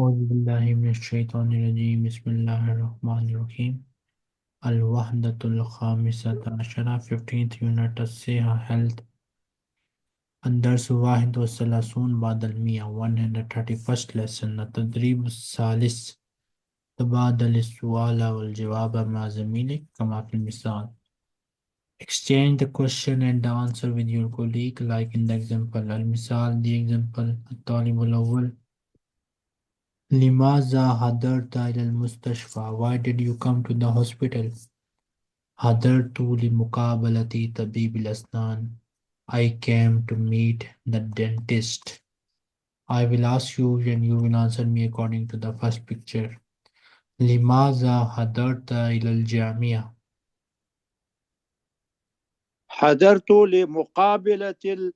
औज़ुबिल्लाहिमिनश्शैतानिर्रजीम बिस्मिल्लाहिर्रहमानिर्रहीम अल-वहदतुल खामिसता अशरा 15th यूनिट अस्सिहा हेल्थ अद-दर्स वाहिद व सलासून बादल मिया 131st लेसन तदरीब सालिस तबादल सुआल वल जवाब मा ज़मीलिक कमा फिल मिसाल exchange the question and the answer with your colleague like in the example al-misal the example at-talibul awwal لماذا حضرت إلى المستشفى? Why did you come to the hospital? حضرت لمقابلة طبيب الأسنان. I came to meet the dentist. I will ask you and you will answer me according to the first picture. لماذا حضرت إلى الجامعة? حضرت لمقابلة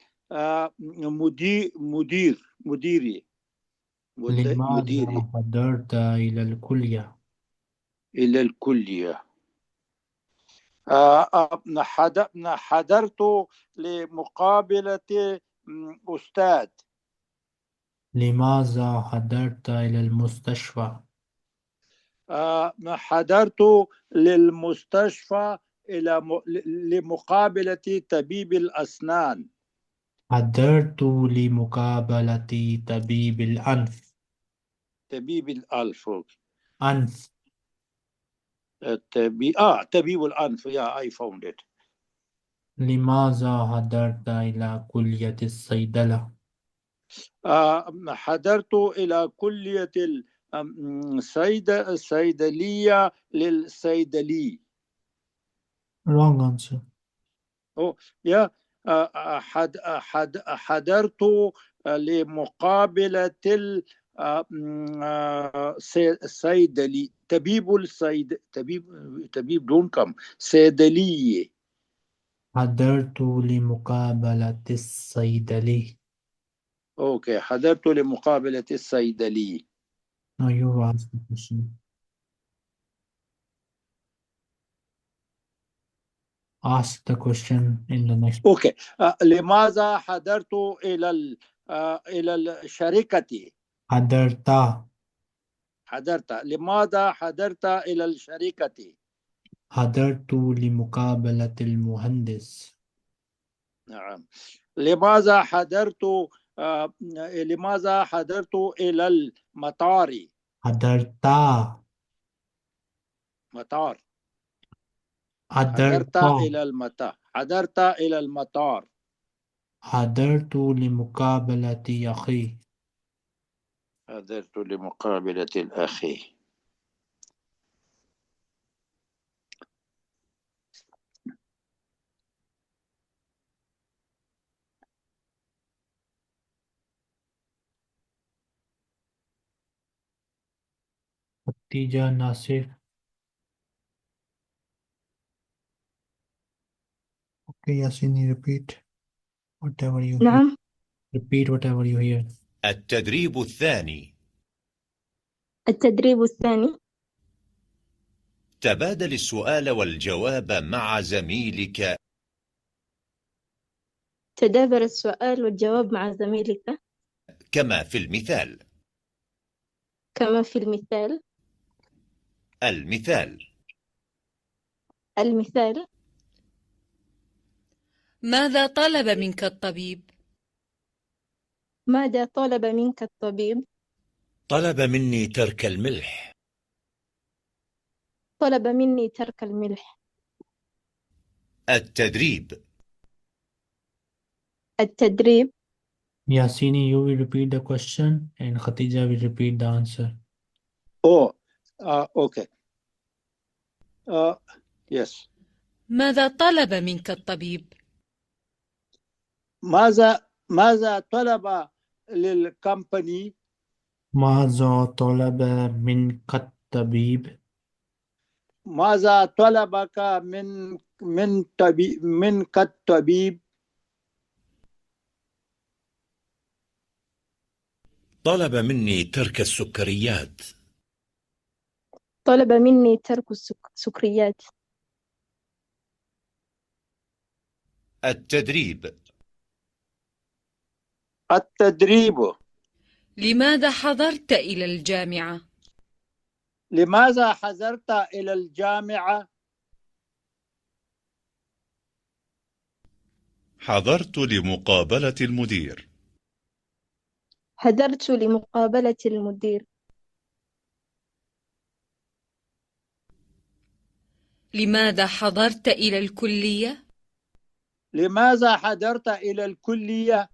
مديري لماذا حضرت إلى الكلية؟ إلى الكلية. حضرت لمقابلة أستاذ. لماذا حضرت إلى المستشفى؟ حضرت للمستشفى لمقابلة طبيب الأسنان. حضرت لمقابلة طبيب الأنف. طبيب الأنف. أنف. طبيب الأنف. Yeah, I found it. لماذا حضرت إلى كلية الصيدلة؟ حضرت إلى كلية الصيدلية للصيدلي. Wrong answer. يا حضرت لمقابلة الصيدلي. طبيب دون كم صيدلية. حضرت لمقابلة الصيدلي. اوكي، حضرت لمقابلة الصيدلي. Now you ask the question. Ask the question in the next. اوكي. لماذا حضرت إلى الشركة؟ حضرت. لماذا حضرت إلى الشركة؟ حضرت لمقابلة المهندس. نعم. لماذا حضرت إلى المطار؟ حضرت. مطار. حضرت. حضرت إلى المطار. حضرت إلى المطار. حضرت لمقابلة أخي. حضرت لمقابلة الأخي. Khadija Nasir. Okay, Yasini, repeat whatever you hear. نعم. Repeat whatever you hear. التدريب الثاني. التدريب الثاني. تبادل السؤال والجواب مع زميلك. تدابر السؤال والجواب مع زميلك كما في المثال. كما في المثال. المثال. المثال. ماذا طلب منك الطبيب؟ ماذا طلب منك الطبيب؟ طلب مني ترك الملح. طلب مني ترك الملح. التدريب. التدريب. Yasini, you will repeat the question and Khatija will repeat the answer. okay. Yes. ماذا طلب منك الطبيب؟ ماذا طلب للكمباني؟ ماذا طلب منك الطبيب؟ ماذا طلبك منك الطبيب؟ طلب مني ترك السكريات. طلب مني ترك السكريات. التدريب. التدريب. لماذا حضرت إلى الجامعة؟ لماذا حضرت إلى الجامعة؟ حضرت لمقابلة المدير. حضرت لمقابلة المدير. لماذا حضرت إلى الكلية؟ لماذا حضرت إلى الكلية؟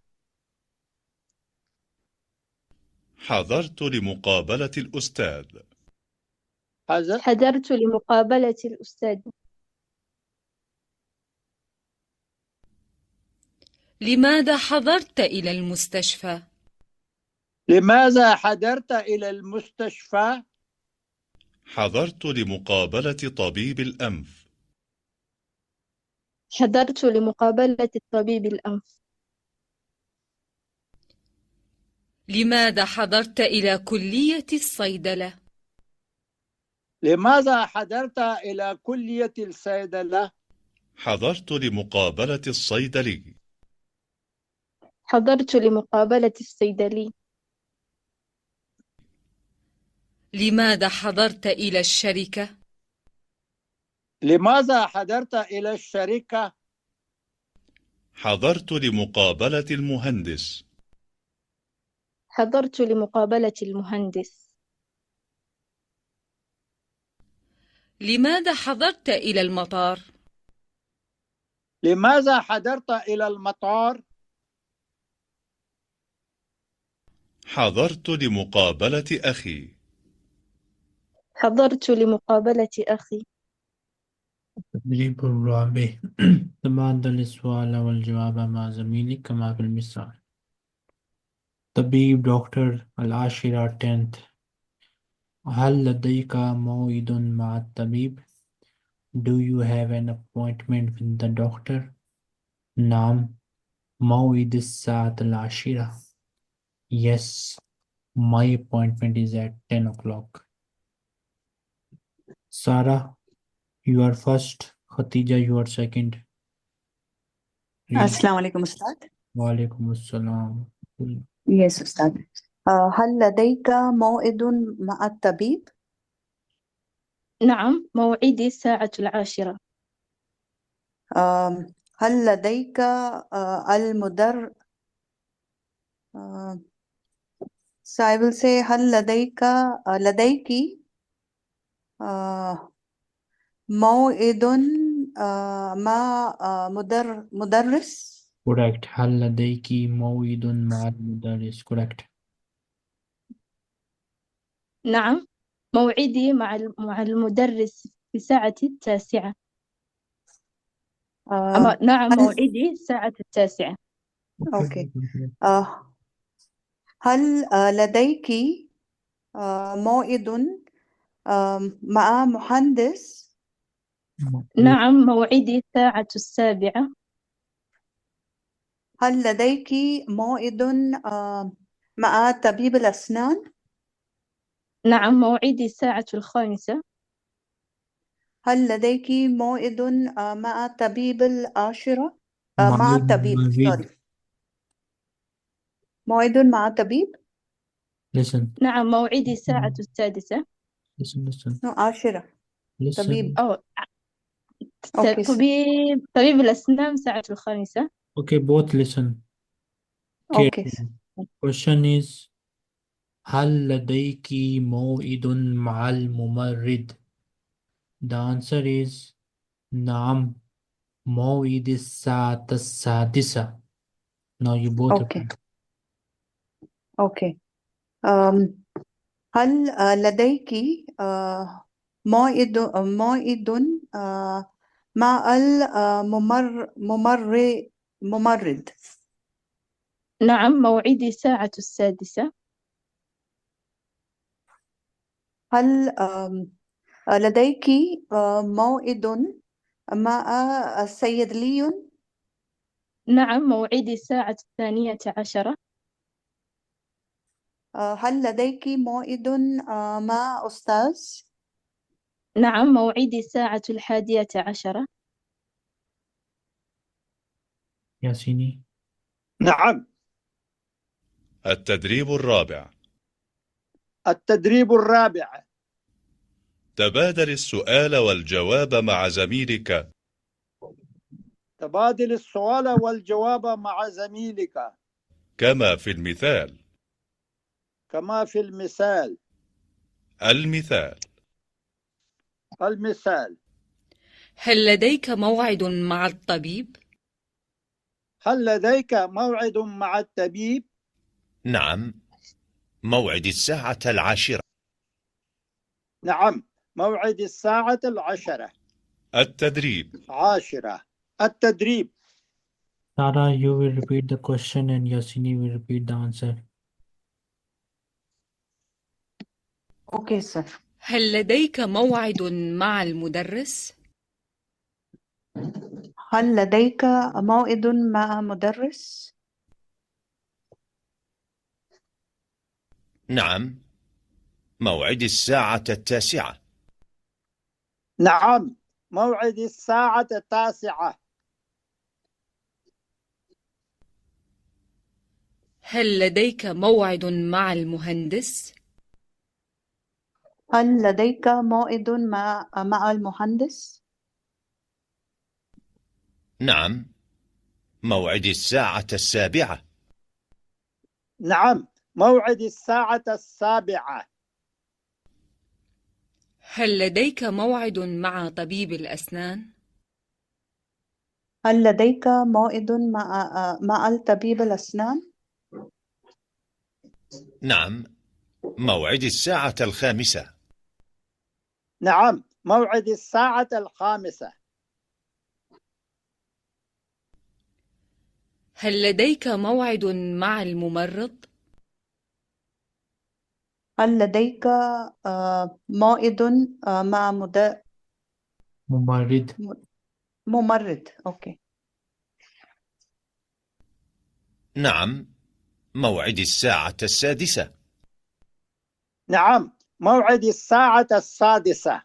حضرت لمقابلة الأستاذ. حضرت لمقابلة الأستاذ. لماذا حضرت إلى المستشفى؟ لماذا حضرت إلى المستشفى؟ حضرت لمقابلة طبيب الأنف. حضرت لمقابلة الطبيب الأنف. لماذا حضرت إلى كلية الصيدلة؟ لماذا حضرت إلى كلية الصيدلة؟ حضرت لمقابلة الصيدلي. حضرت لمقابلة الصيدلي. لماذا حضرت إلى الشركة؟ لماذا حضرت إلى الشركة؟ حضرت لمقابلة المهندس. حضرت لمقابلة المهندس. لماذا حضرت إلى المطار؟ لماذا حضرت إلى المطار؟ حضرت لمقابلة أخي. حضرت لمقابلة أخي. التدريب الرابع. تبادل السؤال والجواب مع زميلك كما في المثال. طبيب دكتور العاشرة 10th. هل لديك موعد مع الطبيب؟ Do you have an appointment with the doctor? نعم. موعد الساعة 10. Yes, my appointment is at 10 o'clock. Sarah, you are first. Khatija, you are second. Read. السلام عليكم أستاذ. وعليكم السلام. يس أستاذ. هل لديك موعد مع الطبيب؟ نعم، موعدي الساعة 10. هل لديك المدر So I will say هل لديك موعد مع مدرس؟ Correct. هل لديك موعد مع المدرس؟ Correct. نعم، موعدي مع المدرس في الساعة 9. نعم، موعدي الساعة 9. أوكي. هل لديك موعد مع مهندس؟ نعم، موعدي الساعة 7. هل لديك موعد مع طبيب الأسنان؟ نعم، موعدي الساعة 5. هل لديك موعد مع طبيب العاشرة؟ مع مع طبيب الممرض. موعد مع طبيب؟ Listen. نعم، موعدي الساعة 6. Listen. عاشرة. Listen. طبيب. أوكي. طبيب الأسنان الساعة 5. Okay, both listen. أوكي. Question is هل لديك موعد مع الممرض؟ The answer is نعم موعد الساعة 6. Now you both أوكي. أوكي. هل لديك موعد مع الممرض؟ نعم، موعدي الساعة 6. هل لديك موعد مع الصيدلي؟ نعم، موعدي الساعة 12. هل لديك موعد مع أستاذ؟ نعم، موعدي الساعة 11. ياسيني. نعم. التدريب الرابع. التدريب الرابع. تبادل السؤال والجواب مع زميلك. تبادل السؤال والجواب مع زميلك كما في المثال. كما في المثال. المثال: المثال: هل لديك موعد مع الطبيب؟ هل لديك موعد مع الطبيب؟ نعم، موعد الساعة 10. نعم، موعد الساعة 10. التدريب. 10. التدريب. Tara, you will repeat the question and Yasini will repeat the answer. Okay, sir. هل لديك موعد مع المدرس؟ هل لديك موعد مع مدرس؟ نعم، موعد الساعة 9. نعم، موعد الساعة 9. هل لديك موعد مع المهندس؟ هل لديك موعد مع المهندس؟ نعم، موعد الساعة 7. نعم، موعد الساعة 7. هل لديك موعد مع طبيب الأسنان؟ هل لديك موعد مع الطبيب الأسنان؟ نعم، موعد الساعة 5. نعم، موعد الساعة 5. هل لديك موعد مع الممرض؟ هل لديك موعد مع ممرض. ممرض؟ أوكي. نعم، موعد الساعة 6. نعم، موعد الساعة 6.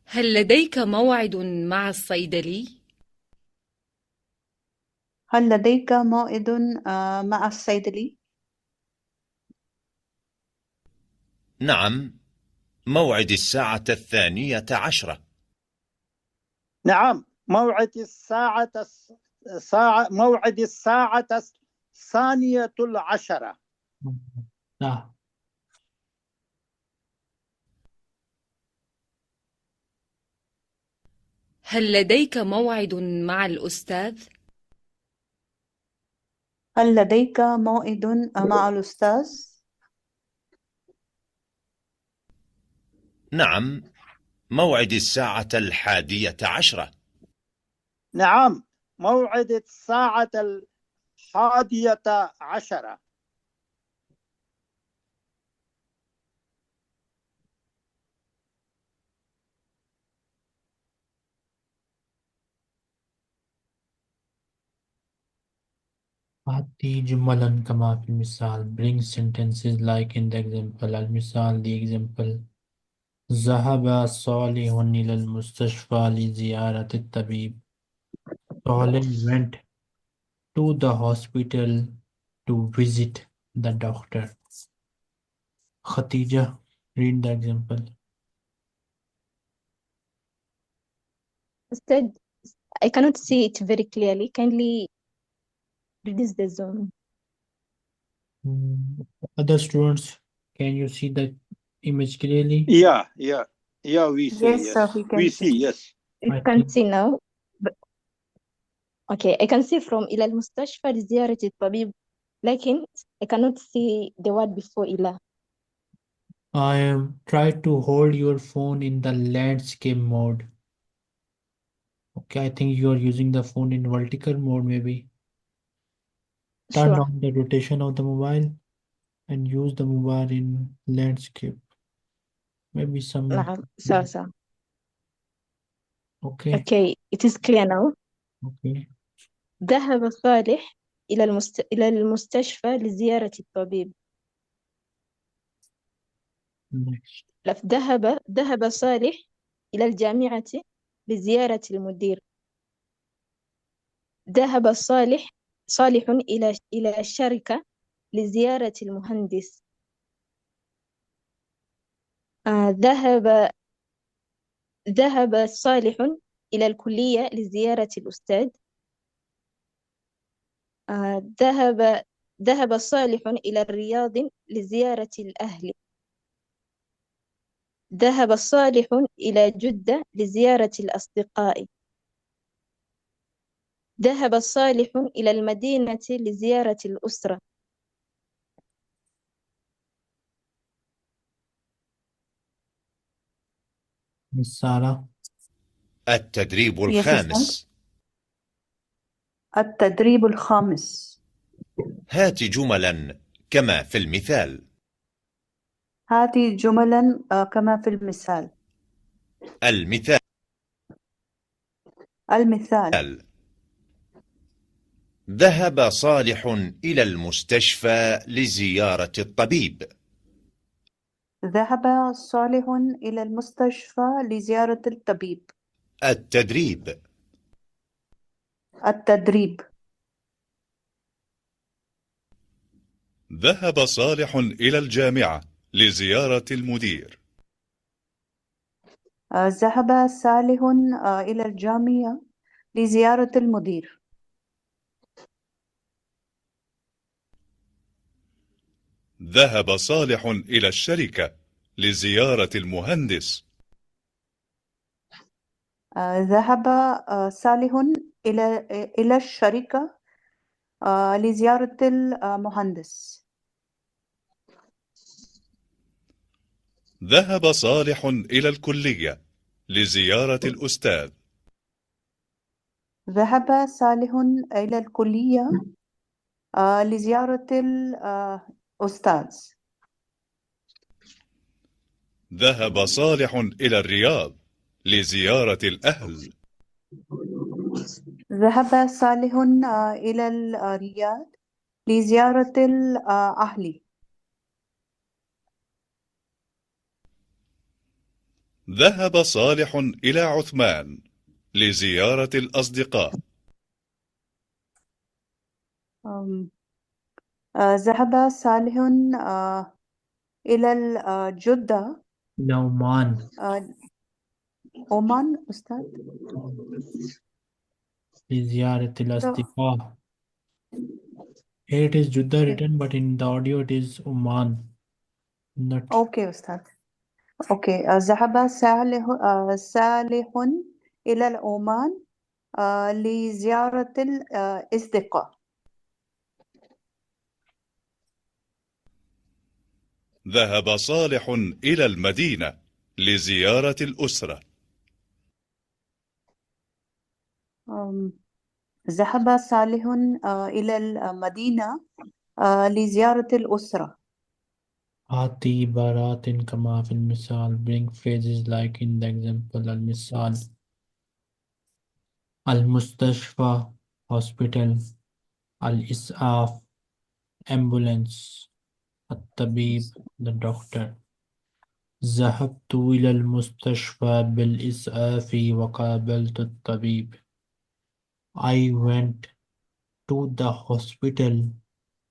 هل لديك موعد مع الصيدلي؟ هل لديك موعد مع الصيدلي؟ نعم، موعد الساعة 12. نعم، موعد الساعة 12. لا. هل لديك موعد مع الأستاذ؟ هل لديك موعد مع الأستاذ؟ نعم، موعد الساعة 11. نعم، موعد الساعة 11. Ati jumalan kama fil misal. Bring sentences like in the example. Al misal, the example. ذهب صالح إلى المستشفى لزيارة الطبيب. Saleh went to the hospital to visit the doctor. Khatija, read the example. Instead, I cannot see it very clearly. Kindly reduce the zoom. Other students, can you see the image clearly? Yeah, we see. Yes, sir, we can We see. see, yes. You I can think- see now. But, okay, I can see from إلى المستشفى لزيارة الطبيب. لكن I cannot see the word before إلى. Try to hold your phone in the landscape mode. Okay, I think you are using the phone in vertical mode maybe. Turn Sure. on the rotation of the mobile and use the mobile in landscape. Maybe some. نعم سا. Okay, Okay, it is clear now. okay. ذهب صالح إلى المستشفى لزيارة الطبيب. Next. ذهب صالح إلى الجامعة لزيارة المدير. ذهب صالح إلى الشركة لزيارة المهندس. ذهب صالح إلى الكلية لزيارة الأستاذ. ذهب صالح إلى الرياض لزيارة الأهل. ذهب صالح إلى جدة لزيارة الأصدقاء. ذهب صالح إلى المدينة لزيارة الأسرة. Miss Sarah. التدريب Yes, Ustad. الخامس. التدريب الخامس. هات جملا كما في المثال. هاتي جملا كما في المثال. المثال: ذهب صالح إلى المستشفى لزيارة الطبيب. ذهب صالح إلى المستشفى لزيارة الطبيب. التدريب: التدريب. ذهب صالح إلى الجامعة لزيارة المدير. ذهب صالح إلى الجامعة لزيارة المدير. ذهب صالح إلى الشركة لزيارة المهندس. ذهب صالح إلى الشركة لزيارة المهندس. ذهب صالح إلى الكلية لزيارة الأستاذ. ذهب صالح إلى الكلية لزيارة الأستاذ. ذهب صالح إلى الرياض لزيارة الأهل. ذهب صالح إلى الرياض لزيارة الأهل. ذهب صالح إلى عثمان لزيارة الأصدقاء. ذهب صالح إلى الجدة. عمان. عمان أستاذ. لزيارة الأصدقاء. Here it is Jeddah written, but in the audio it is Oman. Not. أوكي أستاذ. أوكي. ذهب صالح إلى العمان لزيارة الأصدقاء. ذهب صالح إلى المدينة لزيارة الأسرة. ذهب صالح إلى المدينة لزيارة الأسرة. آتي عبارات كما في المثال. Bring phrases like in the example. المثال: المستشفى hospital. الإسعاف ambulance. الطبيب the doctor. ذهبت إلى المستشفى بالإسعاف وقابلت الطبيب. I went to the hospital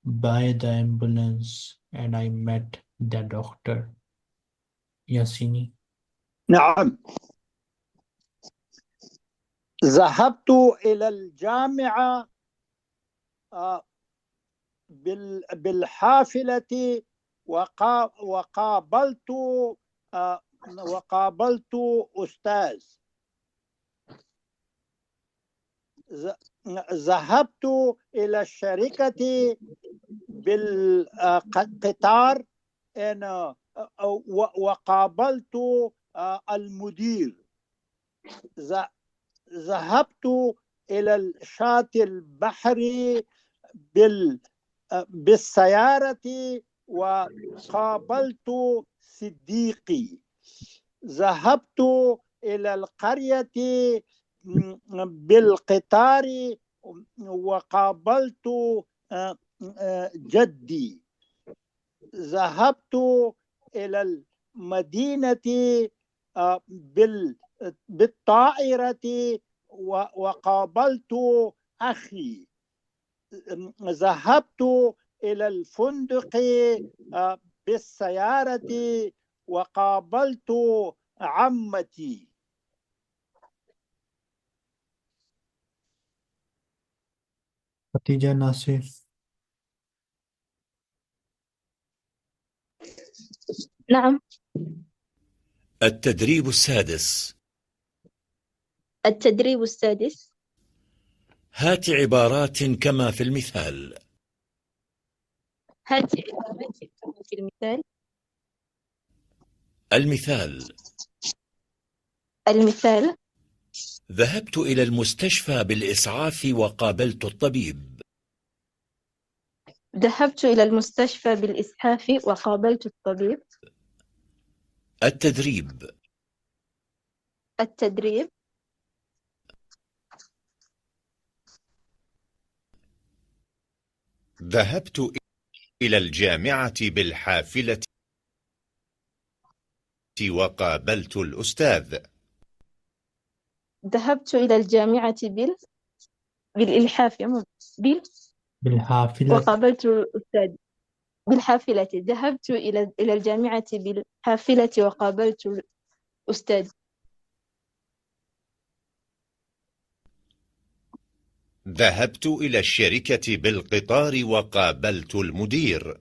by the ambulance and I met the doctor. ياسيني. نعم. ذهبت إلى الجامعة بالحافلة وقابلت أستاذ. ذهبت إلى الشركة بالقطار وقابلت المدير. ذهبت إلى الشاطئ البحري بالسيارة وقابلت صديقي. ذهبت إلى القرية بالقطار وقابلت جدي. ذهبت إلى المدينة بالطائرة وقابلت أخي. ذهبت إلى الفندق بالسيارة وقابلت عمتي. خديجة ناصر. نعم. التدريب السادس. التدريب السادس. هات عبارات كما في المثال. هات عبارات كما في المثال. المثال: المثال: ذهبت إلى المستشفى بالإسعاف وقابلت الطبيب. ذهبت إلى المستشفى بالإسعاف وقابلت الطبيب. التدريب: التدريب: ذهبت إلى الجامعة بالحافلة وقابلت الأستاذ. ذهبت إلى الجامعة بالإلحاف بالحافلة. وقابلت الأستاذ. بالحافلة. ذهبت إلى الجامعة بالحافلة وقابلت الأستاذ. ذهبت إلى الشركة بالقطار وقابلت المدير.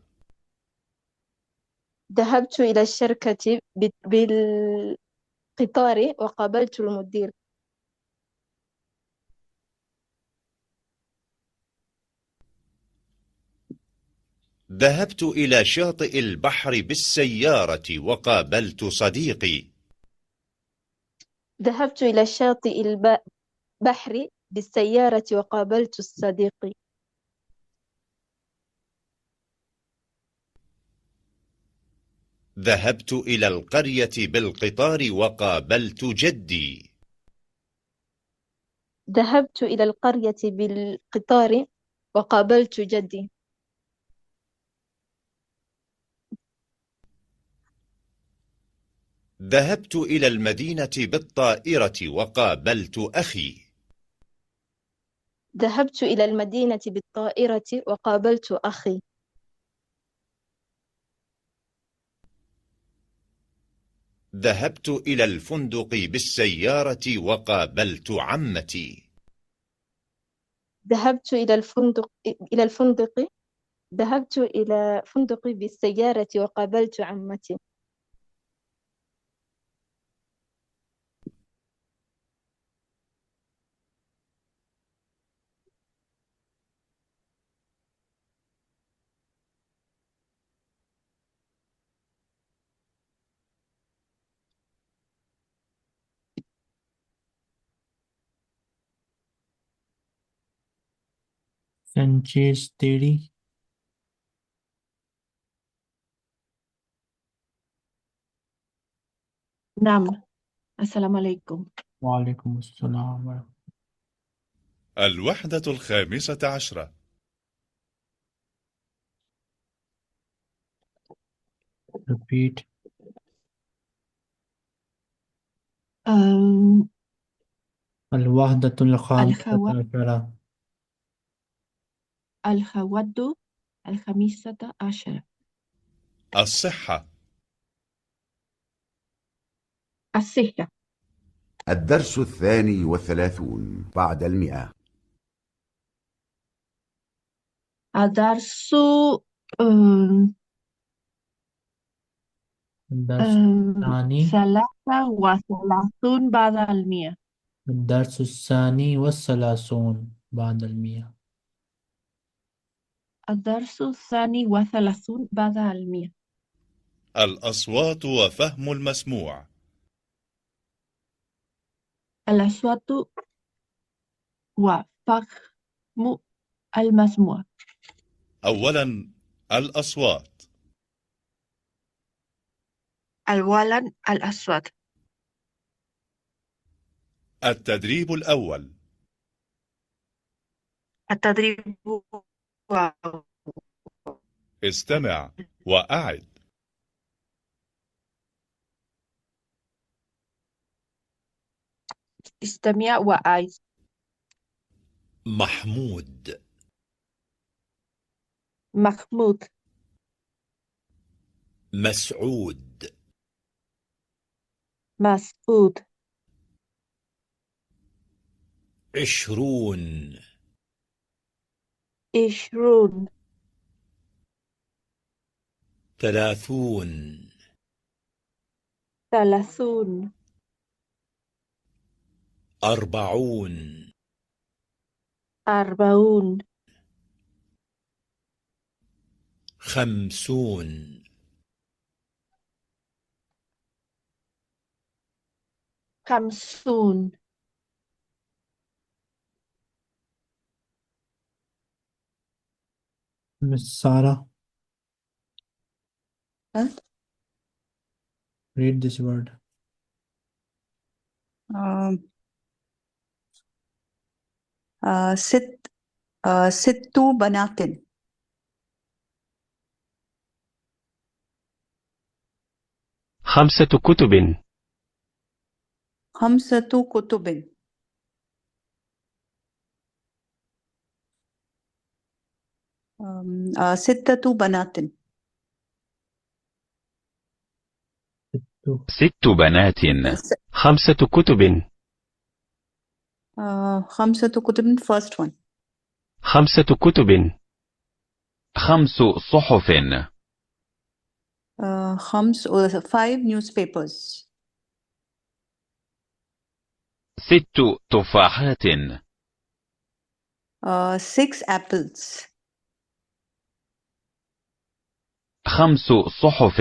ذهبت إلى الشركة بالقطار وقابلت المدير. ذهبت إلى شاطئ البحر بالسيارة وقابلت صديقي. ذهبت إلى شاطئ البحر بالسيارة وقابلت صديقي. ذهبت إلى القرية بالقطار وقابلت جدي. ذهبت إلى القرية بالقطار وقابلت جدي. ذهبت إلى المدينة بالطائرة وقابلت أخي. ذهبت إلى المدينة بالطائرة وقابلت أخي. ذهبت إلى الفندق بالسيارة وقابلت عمتي. ذهبت إلى الفندق ذهبت إلى فندق بالسيارة وقابلت عمتي. سانشيز تيري. نعم. السلام عليكم. وعليكم السلام ورحمة الوحدة الخامسة عشرة. الله. Repeat. أم، الوحدة الخامسة الخوات عشرة. الخوات الخامسة عشرة. الصحة. الصحة. الدرس 32 بعد 100. الدرس أم، الدرس الثاني. 33 بعد 100. الدرس الثاني والثلاثون بعد 100. الدرس 32 بعد 100. الأصوات وفهم المسموع. الأصوات وفهم المسموع. أولا الأصوات. أولا الأصوات. التدريب الأول. التدريب استمع وأعد. استمع وأعد. محمود. محمود مسعود مسعود 20 20 30 30 40 40 50 50 Miss Sarah, Huh? read this word. ست بنات. 5 كتب. 5 كتب. 6 بنات. 6 بنات. 5 كتب. 5 كتب. First one. 5 كتب. 5 صحف. 5 newspapers. 6 تفاحات. 6 apples. 5 صحف.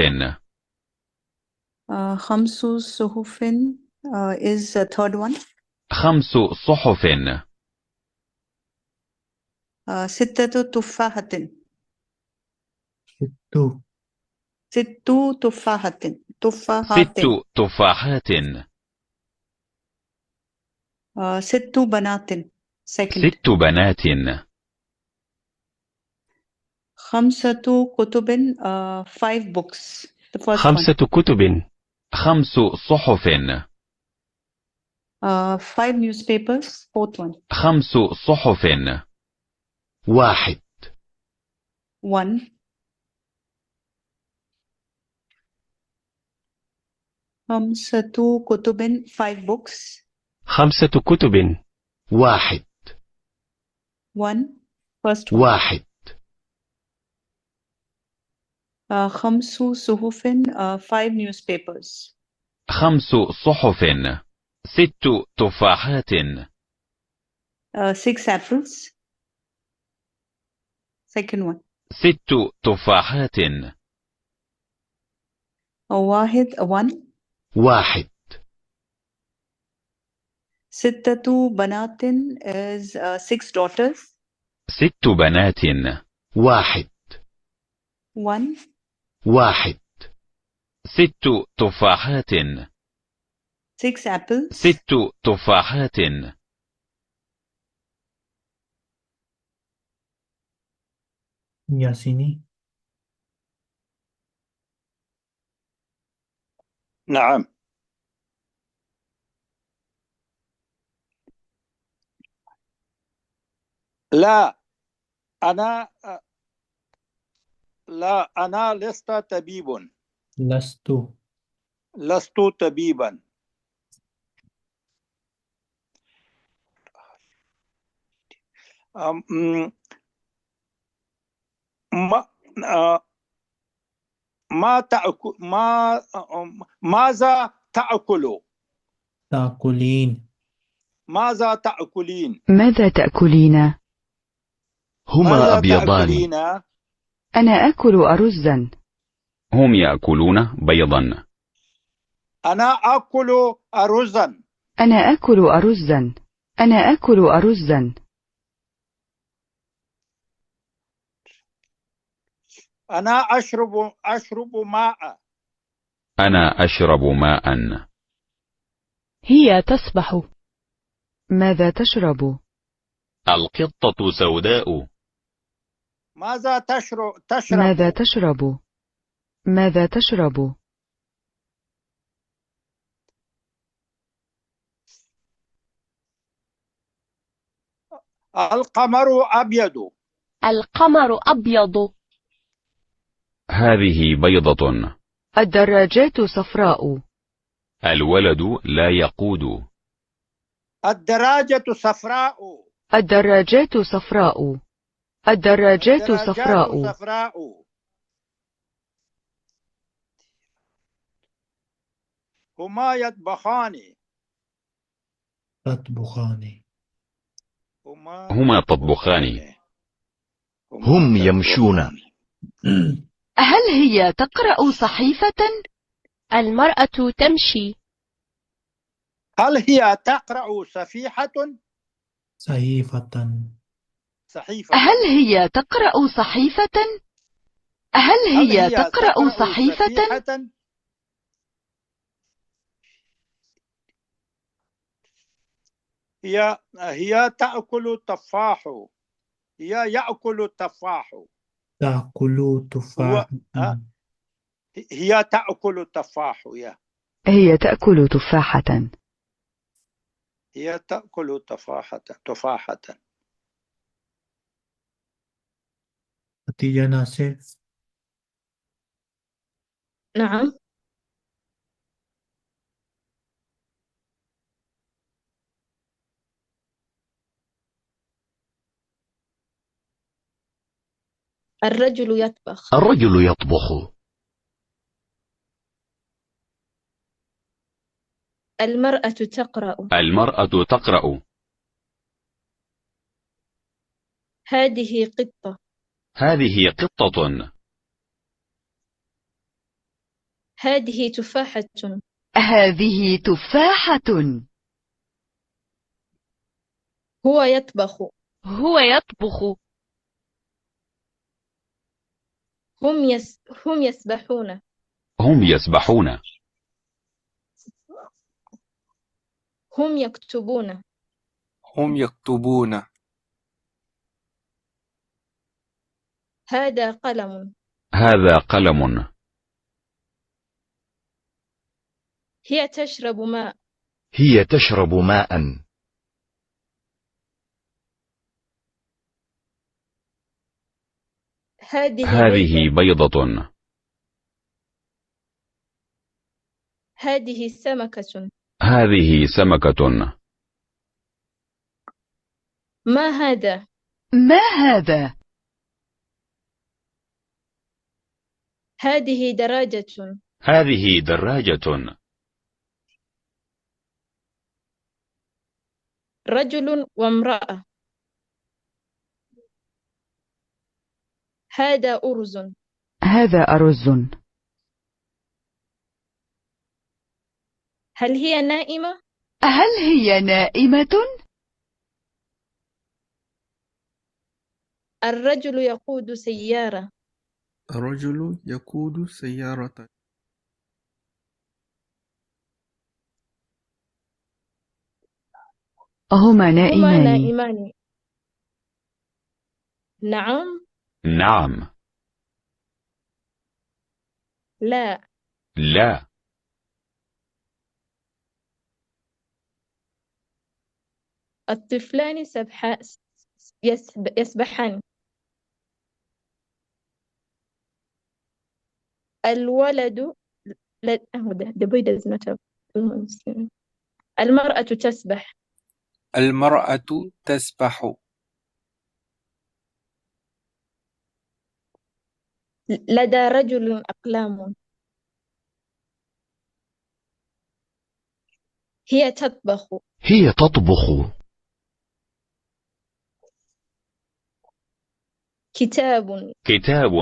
5 صحف is the third one. 5 صحف. 6 تفاحات. 6 6 تفاحات. 6 تفاحات. 6 بنات. Second. 6 بنات. 5 كتب. 5 books. The first 5 one. كتب. 5 صحف. 5 newspapers. Fourth one. 5 صحف. 1 1. 5 كتب. 5 books. 5 كتب. 1 1. First one. 1 5 صحف. 5 newspapers. 5 صحف. 6 تفاحات. 6 apples. Second one. 6 تفاحات. 1. 1 6 بنات is 6 daughters. 6 بنات. 1 1. 1 6 تفاحات. 6 apples. 6 تفاحات. Yasini, نعم. لا أنا لست طبيب. لست طبيبا. ماذا تأكل؟ تأكلين. ماذا تأكلين؟ ماذا تأكلين؟ هما ماذا أبيضان. تأكلين؟ أنا آكل أرزا. هم يأكلون بيضا. أنا آكل أرزا. أنا آكل أرزا. أنا آكل أرزا. أنا أشرب ماء. أنا أشرب ماء. هي تسبح. ماذا تشرب؟ القطة سوداء. ماذا تشرب؟ ماذا تشرب؟ ماذا تشرب؟ القمر أبيض. القمر أبيض. هذه بيضة. الدراجات صفراء. الولد لا يقود. الدراجة صفراء. الدراجات صفراء. الدراجات صفراء. صفراء. هما يطبخان. تطبخان. هما تطبخان. هم يمشون. هل هي تقرأ صحيفة؟ المرأة تمشي. هل هي تقرأ صفيحة؟ صحيفة. صحيفة. هل هي تقرأ صحيفة؟ هل هي تقرأ صحيفة؟ هي تأكل تفاح. هي يأكل التفاح. تأكل تفاح. هي تأكل التفاح. هي تأكل تفاحة. هي تأكل تفاحة. نتيجة ناصر. نعم. الرجل يطبخ. الرجل يطبخ. المرأة تقرأ. المرأة تقرأ. هذه قطة. هذه قطة. هذه تفاحة. هذه تفاحة. هو يطبخ. هو يطبخ. هم يسبحون. هم يسبحون. هم يكتبون. هم يكتبون. هذا قلم. هذا قلم. هي تشرب ماء. هي تشرب ماء. هذه بيضة. هذه سمكة. هذه سمكة. ما هذا؟ ما هذا؟ هذه دراجة. هذه دراجة. رجل وامرأة. هذا أرز. هذا أرز. هل هي نائمة؟ هل هي نائمة؟ الرجل يقود سيارة. الرجل يقود سيارة. هما هما نائمان. نائمان. نعم. نعم. لا. لا. الطفلان يسبحان. الولد the boy does not have. المرأة تسبح. المرأة تسبح. لدى رجل أقلام. هي تطبخ. هي تطبخ. كتاب. كتاب.